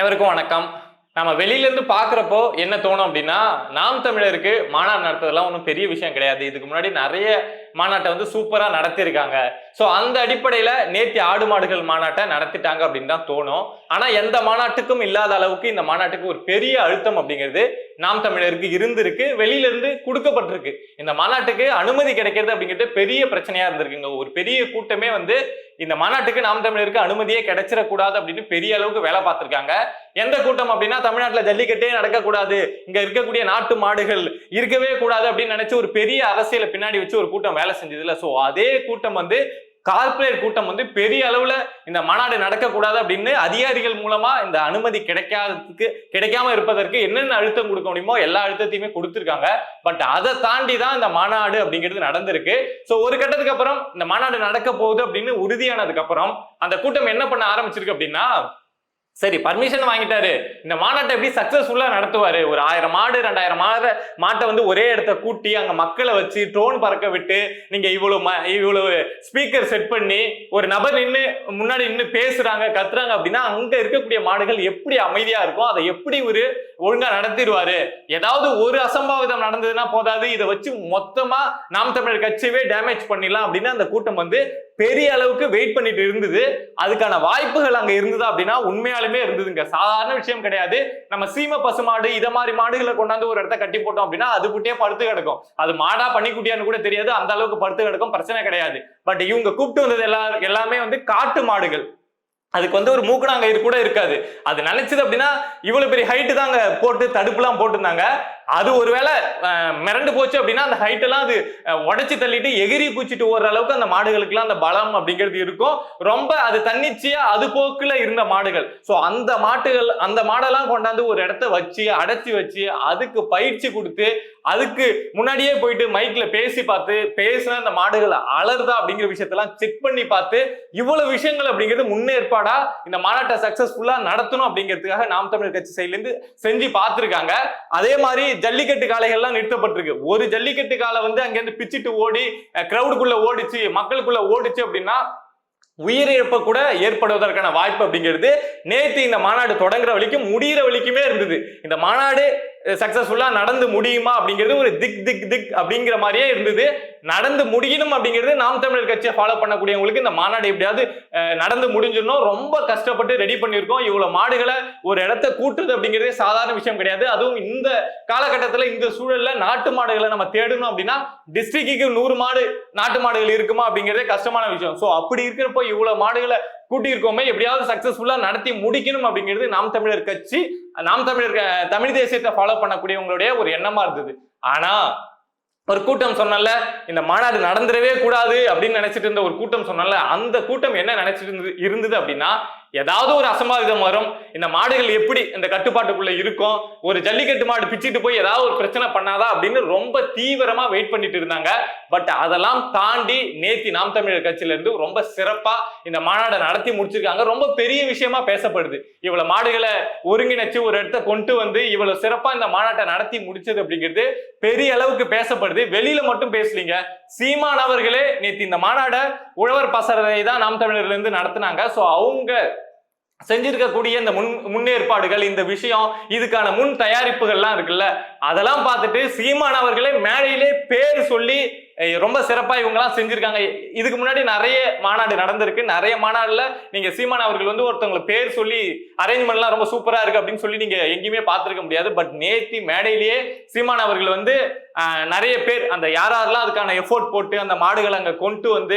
அனைவருக்கும் வணக்கம். நம்ம வெளியில இருந்து பாக்குறப்போ என்ன தோணும் அப்படின்னா, நாம் தமிழருக்கு மாநாடு நடத்துறதுலாம் ஒன்றும் பெரிய விஷயம் கிடையாது. இதுக்கு முன்னாடி நிறைய மாநாட்டை வந்து சூப்பரா நடத்திருக்காங்க. சோ அந்த அடிப்படையில நேத்தி ஆடு மாடுகள் மாநாட்டை நடத்திட்டாங்க அப்படின்னு தான் தோணும். ஆனா எந்த மாநாட்டுக்கும் இல்லாத அளவுக்கு இந்த மாநாட்டுக்கு ஒரு பெரிய அழுத்தம் அப்படிங்கிறது நாம் தமிழருக்கு இருந்திருக்கு, வெளியில இருந்து கொடுக்கப்பட்டிருக்கு. இந்த மாநாட்டுக்கு அனுமதி கிடைக்கிறது அப்படிங்கிறது பெரிய பிரச்சனையா இருந்திருக்குங்க. ஒரு பெரிய கூட்டமே வந்து இந்த மாநாட்டுக்கு நாம் தமிழருக்கு அனுமதியே கிடைச்சிடக்கூடாது அப்படின்னு பெரிய அளவுக்கு வேலை பார்த்திருக்காங்க. எந்த கூட்டம் அப்படின்னா, தமிழ்நாட்டுல ஜல்லிக்கட்டே நடக்கக்கூடாது, இங்க இருக்கக்கூடிய நாட்டு மாடுகள் இருக்கவே கூடாது அப்படின்னு நினைச்சு ஒரு பெரிய அரசியலை பின்னாடி வச்சு ஒரு கூட்டம் வேலை செஞ்சது இல்ல. சோ அதே கூட்டம் வந்து கார்ப்பரேட் கூட்டம் வந்து பெரிய அளவுல இந்த மாநாடு நடக்கக்கூடாது அப்படின்னு அதிகாரிகள் மூலமா இந்த அனுமதி கிடைக்காம இருப்பதற்கு என்னென்ன அழுத்தம் கொடுக்க முடியுமோ எல்லா அழுத்தத்தையுமே கொடுத்திருக்காங்க. பட் அதை தாண்டி தான் இந்த மாநாடு அப்படிங்கிறது நடந்திருக்கு. சோ ஒரு கட்டத்துக்கு அப்புறம் இந்த மாநாடு நடக்க போகுது அப்படின்னு உறுதியானதுக்கு அப்புறம் அந்த கூட்டம் என்ன பண்ண ஆரம்பிச்சிருக்கு அப்படின்னா, சரி பர்மிஷன் வாங்கிட்டாரு, இந்த மாநாட்டை எப்படி சக்சஸ்ஃபுல்லா நடத்துவாரு, ஒரு 1000 மாடு 2000 மாட்டை வந்து ஒரே இடத்த கூட்டி அங்க மக்களை வச்சு ட்ரோன் பறக்க விட்டு நீங்க இவ்வளவு ஸ்பீக்கர் செட் பண்ணி ஒரு நபர் நின்று முன்னாடி நின்று பேசுறாங்க கத்துறாங்க அப்படின்னா அங்க இருக்கக்கூடிய மாடுகள் எப்படி அமைதியா இருக்கும், அதை எப்படி ஒரு ஒழுங்கா நடத்திடுவாரு. ஏதாவது ஒரு அசம்பாவிதம் நடந்ததுன்னா போதாது, இதை வச்சு மொத்தமா நாம் தமிழர் கட்சியவே டேமேஜ் பண்ணிடலாம் அப்படின்னு அந்த கூட்டம் வந்து பெரிய அளவுக்கு வெயிட் பண்ணிட்டு இருந்தது. அதுக்கான வாய்ப்புகள் அங்க இருந்ததா அப்படின்னா உண்மையாலுமே இருந்ததுங்க. சாதாரண விஷயம் கிடையாது. நம்ம சீம பசுமாடு இத மாதிரி மாடுகளை கொண்டாந்து ஒரு இடத்த கட்டி போட்டோம் அப்படின்னா அது குட்டியே படுத்து கிடக்கும். அது மாடா பன்னிக்குட்டியான்னு கூட தெரியாது, அந்த அளவுக்கு படுத்து கிடக்கும், பிரச்சனை கிடையாது. பட் இவங்க கூப்பிட்டு வந்தது எல்லாமே வந்து காட்டு மாடுகள். அதுக்கு வந்து ஒரு மூக்கணாங்கயிறு கூட இருக்காது. அது நினைச்சது அப்படின்னா இவ்வளவு பெரிய ஹைட்டு தாங்க போட்டு தடுப்புலாம் போட்டுருந்தாங்க. அது ஒருவேளை மிரண்டு போச்சு அப்படின்னா அந்த ஹைட் எல்லாம் அது உடைச்சு தள்ளிட்டு எகிரி குச்சிட்டு ஓடுற அளவுக்கு அந்த மாடுகளுக்கு எல்லாம் அந்த பலம் அப்படிங்கிறது இருக்கும். ரொம்ப அது தன்னிச்சையா அது போக்குல இருந்த மாடுகள். சோ அந்த மாடெல்லாம் கொண்டாந்து ஒரு இடத்த வச்சு அடைச்சி வச்சு அதுக்கு பயிற்சி கொடுத்து அதுக்கு முன்னாடியே போயிட்டு மைக்ல பேசின அந்த மாடுகள் அலறுதா அப்படிங்கிற விஷயத்தெல்லாம் செக் பண்ணி பார்த்து இவ்வளவு விஷயங்கள் அப்படிங்கிறது முன்னேற்பாடா இந்த மாநாட்டை சக்சஸ்ஃபுல்லா நடத்தணும் அப்படிங்கிறதுக்காக நாம் தமிழர் கட்சி சைட்ல இருந்து செஞ்சு பார்த்திருக்காங்க. அதே மாதிரி ஜல்லிக்கட்டு காளைகள்லாம் நிறுத்தப்பட்டிருக்கு. ஒரு ஜல்லிக்கட்டு காலை வந்து அங்கிருந்து பிச்சுட்டு ஓடி கிரௌடுக்குள்ள ஓடிச்சு, மக்களுக்குள்ள ஓடிச்சு அப்படின்னா உயிரிழப்பு கூட ஏற்படுவதற்கான வாய்ப்பு அப்படிங்கிறது நேற்று இந்த மாநாடு தொடங்குற வரைக்கும் முடிகிற வரைக்குமே இருந்தது. இந்த மாநாடு சக்சஸ்ஃபுல்லா நடந்து முடியுமா அப்படிங்கிறது ஒரு திக் அப்படிங்கிற மாதிரியே இருந்தது. நடந்து முடியணும் அப்படிங்கிறது நாம் தமிழர் கட்சியை ஃபாலோ பண்ணக்கூடியவங்களுக்கு இந்த மாநாடு எப்படியாவது நடந்து முடிஞ்சிடணும். ரொம்ப கஷ்டப்பட்டு ரெடி பண்ணியிருக்கோம். இவ்வளவு மாடுகளை ஒரு இடத்த கூட்டுறது அப்படிங்கிறதே சாதாரண விஷயம் கிடையாது. அதுவும் இந்த காலகட்டத்தில் இந்த சூழல்ல நாட்டு மாடுகளை நம்ம தேடணும் அப்படின்னா டிஸ்ட்ரிக்ட்டுக்கு 100 மாடு நாட்டு மாடுகள் இருக்குமா அப்படிங்கிறதே கஷ்டமான விஷயம். சோ அப்படி இருக்கிறப்போ இவ்வளவு மாடுகளை கூட்டியிருக்கோமே எப்படியாவது சக்சஸ்ஃபுல்லா நடத்தி முடிக்கணும் அப்படிங்கிறது நாம் தமிழர் கட்சி தமிழ் தேசியத்தை ஃபாலோ பண்ணக்கூடியவங்களுடைய ஒரு எண்ணமா இருந்தது. ஆனா ஒரு கூட்டம் சொன்னல இந்த மாநாடு நடந்துடவே கூடாது அப்படின்னு நினைச்சிட்டு இருந்த ஒரு கூட்டம் சொன்னல, அந்த கூட்டம் என்ன நினைச்சிட்டு இருந்தது அப்படின்னா, ஏதாவது ஒரு அசம்பாவிதம் வரும், இந்த மாடுகள் எப்படி இந்த கட்டுப்பாட்டுக்குள்ள இருக்கும், ஒரு ஜல்லிக்கட்டு மாடு பிச்சுட்டு போய் ஏதாவது ஒரு பிரச்சனை பண்ணாதா அப்படின்னு ரொம்ப தீவிரமா வெயிட் பண்ணிட்டு இருந்தாங்க. பட் அதெல்லாம் தாண்டி நேத்தி நாம் தமிழர் கட்சியில இருந்து ரொம்ப சிறப்பா இந்த மாநாடை நடத்தி முடிச்சிருக்காங்க. ரொம்ப பெரிய விஷயமா பேசப்படுது. இவ்வளவு மாடுகளை ஒருங்கிணைச்சு ஒரு இடத்த கொண்டு வந்து இவ்வளவு சிறப்பா இந்த மாநாட்டை நடத்தி முடிச்சது அப்படிங்கிறது பெரிய அளவுக்கு பேசப்படுது. வெளியில மட்டும் பேசலீங்க, சீமான் அவர்களே நேற்று இந்த மாநாடை உழவர் பசறை தான் நாம் தமிழர்ல இருந்து நடத்தினாங்க. சோ அவங்க செஞ்சிருக்கக்கூடிய இந்த முன்னேற்பாடுகள், இந்த விஷயம், இதுக்கான முன் தயாரிப்புகள்லாம் இருக்குல்ல, அதெல்லாம் பார்த்துட்டு சீமான் அவர்களே மேடையிலே பேர் சொல்லி ரொம்ப சிறப்பா இவங்க எல்லாம் செஞ்சிருக்காங்க. இதுக்கு முன்னாடி நிறைய மாநாடு நடந்திருக்கு. நிறைய மாநாடுல நீங்க சீமான் அவர்கள் வந்து ஒருத்தவங்களை பேர் சொல்லி அரேஞ்ச்மெண்ட் எல்லாம் ரொம்ப சூப்பரா இருக்கு அப்படின்னு சொல்லி நீங்க எங்கேயுமே பார்த்திருக்க முடியாது. பட் நேத்தி மேடையிலேயே சீமான் அவர்கள் வந்து நிறைய பேர் அந்த யாரெல்லாம் அதுக்கான எஃபோர்ட் போட்டு அந்த மாடுகளை அங்க கொண்டு வந்து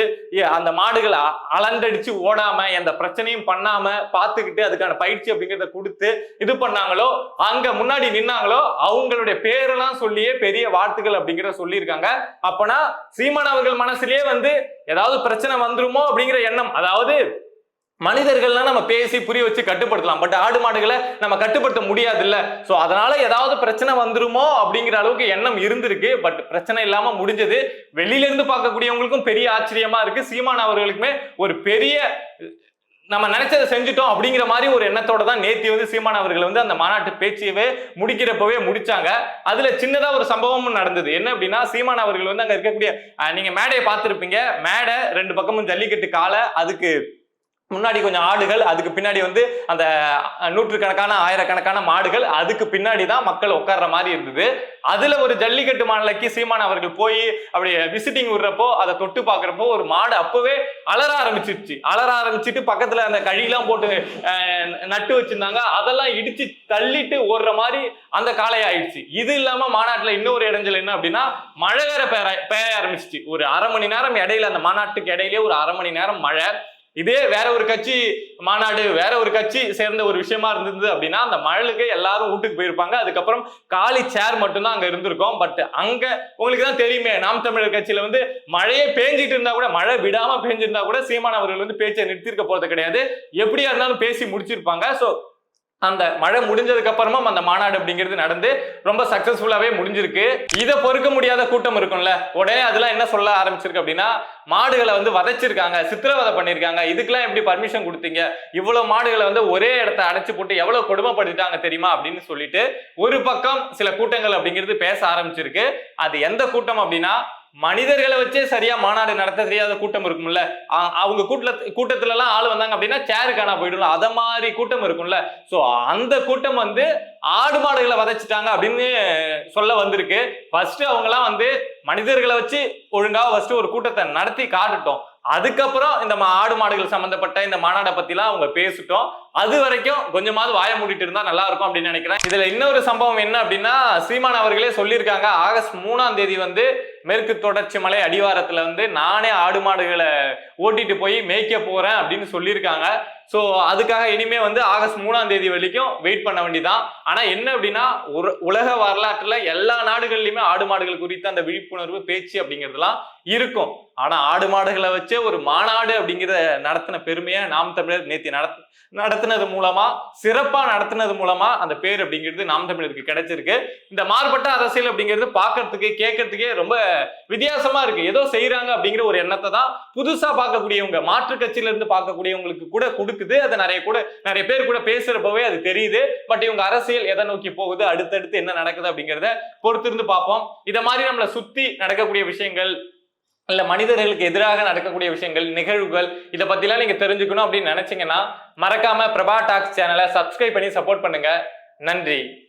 அந்த மாடுகளை அலண்டடிச்சு ஓடாம எந்த பிரச்சனையும் பண்ணாம பார்த்துக்கிட்டு அதுக்கான பயிற்சி அப்படிங்கிறத கொடுத்து இது பண்ணாங்களோ, அங்க முன்னாடி நின்னாங்களோ அவங்களுடைய பேரெல்லாம் சொல்லியே பெரிய வார்த்தைகள் அப்படிங்கிறத சொல்லியிருக்காங்க. அப்பனா சீமான் அவர்கள் மனசுலயே வந்து ஏதாவது பிரச்சனை வந்துருமோ அப்படிங்கிற எண்ணம், அதாவது மனிதர்கள்லாம் நம்ம பேசி புரிய வச்சு கட்டுப்படுத்தலாம், பட் ஆடு மாடுகளை நம்ம கட்டுப்படுத்த முடியாது இல்ல. சோ அதனால ஏதாவது பிரச்சனை வந்துருமோ அப்படிங்கிற அளவுக்கு எண்ணம் இருந்திருக்கு. பட் பிரச்சனை இல்லாம முடிஞ்சது. வெளியில இருந்து பார்க்கக்கூடியவங்களுக்கும் பெரிய ஆச்சரியமா இருக்கு. சீமான் அவர்களுக்குமே ஒரு பெரிய நம்ம நினைச்சதை செஞ்சுட்டோம் அப்படிங்கிற மாதிரி ஒரு எண்ணத்தோட தான் நேத்தி வந்து சீமான் அவர்கள் வந்து அந்த மாநாட்டு பேச்சையவே முடிக்கிறப்பவே முடிச்சாங்க. அதுல சின்னதா ஒரு சம்பவமும் நடந்தது. என்ன அப்படின்னா, சீமான் அவர்கள் வந்து அங்க இருக்கக்கூடிய நீங்க மேடையை பார்த்திருப்பீங்க, மேடை 2 பக்கமும் ஜல்லிக்கட்டு காலை, அதுக்கு முன்னாடி கொஞ்சம் ஆடுகள், அதுக்கு பின்னாடி வந்து அந்த நூற்றுக்கணக்கான ஆயிரக்கணக்கான மாடுகள், அதுக்கு பின்னாடி தான் மக்கள் உட்கார்ற மாதிரி இருந்தது. அதுல ஒரு ஜல்லிக்கட்டு மாநிலக்கு சீமான் அவர்கள் போய் அப்படி விசிட்டிங் விடுறப்போ அதை தொட்டு பாக்குறப்போ ஒரு மாடு அப்பவே அலற ஆரம்பிச்சிட்டு பக்கத்துல அந்த கழியெல்லாம் போட்டு நட்டு வச்சிருந்தாங்க, அதெல்லாம் இடிச்சு தள்ளிட்டு ஓடுற மாதிரி அந்த காலை ஆயிடுச்சு. இது இல்லாம மாநாட்டுல இன்னொரு இடைஞ்சல் என்ன அப்படின்னா மழை வேற பெய்ய ஆரம்பிச்சிச்சு. ஒரு 1/2 மணி நேரம் இடையில, அந்த மாநாட்டுக்கு இடையிலே ஒரு 1/2 மணி நேரம் மழை. இதே வேற ஒரு கட்சி மாநாடு, வேற ஒரு கட்சி சேர்ந்த ஒரு விஷயமா இருந்தது அப்படின்னா அந்த மழைக்கு எல்லாரும் வீட்டுக்கு போயிருப்பாங்க. அதுக்கப்புறம் காலி சேர் மட்டும்தான் அங்க இருந்திருக்கும். பட் அங்க உங்களுக்கு தான் தெரியுமே, நாம் தமிழர் கட்சியில வந்து மழையே பேஞ்சிட்டு இருந்தா கூட, மழை விடாம பேஞ்சிருந்தா கூட சீமான் அவர்கள் வந்து பேச்சை நிறுத்திருக்க போறது கிடையாது. எப்படியா இருந்தாலும் பேசி முடிச்சிருப்பாங்க. சோ அந்த மழை முடிஞ்சதுக்கு அப்புறமும் அந்த மாநாடு அப்படிங்கிறது நடந்து ரொம்ப சக்சஸ்ஃபுல்லாவே முடிஞ்சிருக்கு. இதை பொறுக்க முடியாத கூட்டம் இருக்கும்ல, உடனே அதெல்லாம் என்ன சொல்ல ஆரம்பிச்சிருக்கு அப்படின்னா மாடுகளை வந்து வதைச்சிருக்காங்க, சித்திரவதை பண்ணிருக்காங்க, இதுக்கெல்லாம் எப்படி பர்மிஷன் கொடுத்தீங்க, இவ்வளவு மாடுகளை வந்து ஒரே இடத்தை அடைச்சு போட்டு எவ்வளவு கொடுமைப்படுத்திட்டாங்க தெரியுமா அப்படின்னு சொல்லிட்டு ஒரு பக்கம் சில கூட்டங்கள் அப்படிங்கிறது பேச ஆரம்பிச்சிருக்கு. அது எந்த கூட்டம் அப்படின்னா மனிதர்களை வச்சே சரியா மாநாடு நடத்த தெரியாத கூட்டம் இருக்கும்ல, அவங்க கூட்டத்துல எல்லாம் ஆள் வந்தாங்க அப்படின்னா சேரு காணா போயிடும், அத மாதிரி கூட்டம் இருக்கும்ல. சோ அந்த கூட்டம் வந்து ஆடு மாடுகளை வதைச்சிட்டாங்க அப்படின்னு சொல்ல வந்திருக்கு. ஃபர்ஸ்ட் அவங்க எல்லாம் வந்து மனிதர்களை வச்சு ஒழுங்கா ஃபர்ஸ்ட் ஒரு கூட்டத்தை நடத்தி காட்டுட்டோம், அதுக்கப்புறம் இந்த ஆடு மாடுகள் சம்பந்தப்பட்ட இந்த மாநாடை பத்தி எல்லாம் அவங்க பேசிட்டோம். அது வரைக்கும் கொஞ்சமாவது வாய மூடிட்டு இருந்தா நல்லா இருக்கும் அப்படின்னு நினைக்கிறேன். இதுல இன்னொரு சம்பவம் என்ன அப்படின்னா சீமான் அவர்களே சொல்லியிருக்காங்க, ஆகஸ்ட் 3ஆம் தேதி வந்து மேற்கு தொடர்ச்சி மலை அடிவாரத்துல வந்து நானே ஆடு மாடுகளை ஓட்டிட்டு போய் மேய்க்க போறேன் அப்படின்னு சொல்லியிருக்காங்க. சோ அதுக்காக இனிமே வந்து ஆகஸ்ட் 3ஆம் தேதி வரைக்கும் வெயிட் பண்ண வேண்டியதான். ஆனா என்ன அப்படின்னா உலக வரலாற்றுல எல்லா நாடுகள்லயுமே ஆடு மாடுகள் குறித்த அந்த விழிப்புணர்வு பேச்சு அப்படிங்கிறதுலாம் இருக்கும். ஆனா ஆடு மாடுகளை வச்சே ஒரு மாநாடு அப்படிங்கிற நடத்தின பெருமையை நாம் தமிழர் நேத்தி நடத்தினது மூலமா, சிறப்பா நடத்தினது மூலமா அந்த பேர் அப்படிங்கிறது நாம் தமிழருக்கு கிடைச்சிருக்கு. இந்த மாறுபட்ட அரசியல் அப்படிங்கிறது பாக்குறதுக்கு கேட்கறதுக்கே ரொம்ப வித்தியாசமா இருக்கு. ஏதோ செய்யறாங்க அப்படிங்கிற ஒரு எண்ணத்தை தான் புதுசா பார்க்கக்கூடியவங்க, மாற்று கட்சியில இருந்து பார்க்கக்கூடியவங்களுக்கு கூட கொடுக்குது. அதை நிறைய பேர் கூட பேசுறப்பவே அது தெரியுது. பட் இவங்க அரசியல் எதை நோக்கி போகுது, அடுத்தடுத்து என்ன நடக்குது அப்படிங்கிறத பொறுத்திருந்து பார்ப்போம். இத மாதிரி நம்மளை சுத்தி நடக்கக்கூடிய விஷயங்கள், இல்ல மனிதர்களுக்கு எதிராக நடக்கக்கூடிய விஷயங்கள், நிகழ்வுகள், இதை பத்திலாம் நீங்க தெரிஞ்சுக்கணும் அப்படின்னு நினைச்சீங்கன்னா மறக்காம பிரபா டாக்ஸ் சேனலை சப்ஸ்கிரைப் பண்ணி சப்போர்ட் பண்ணுங்க. நன்றி.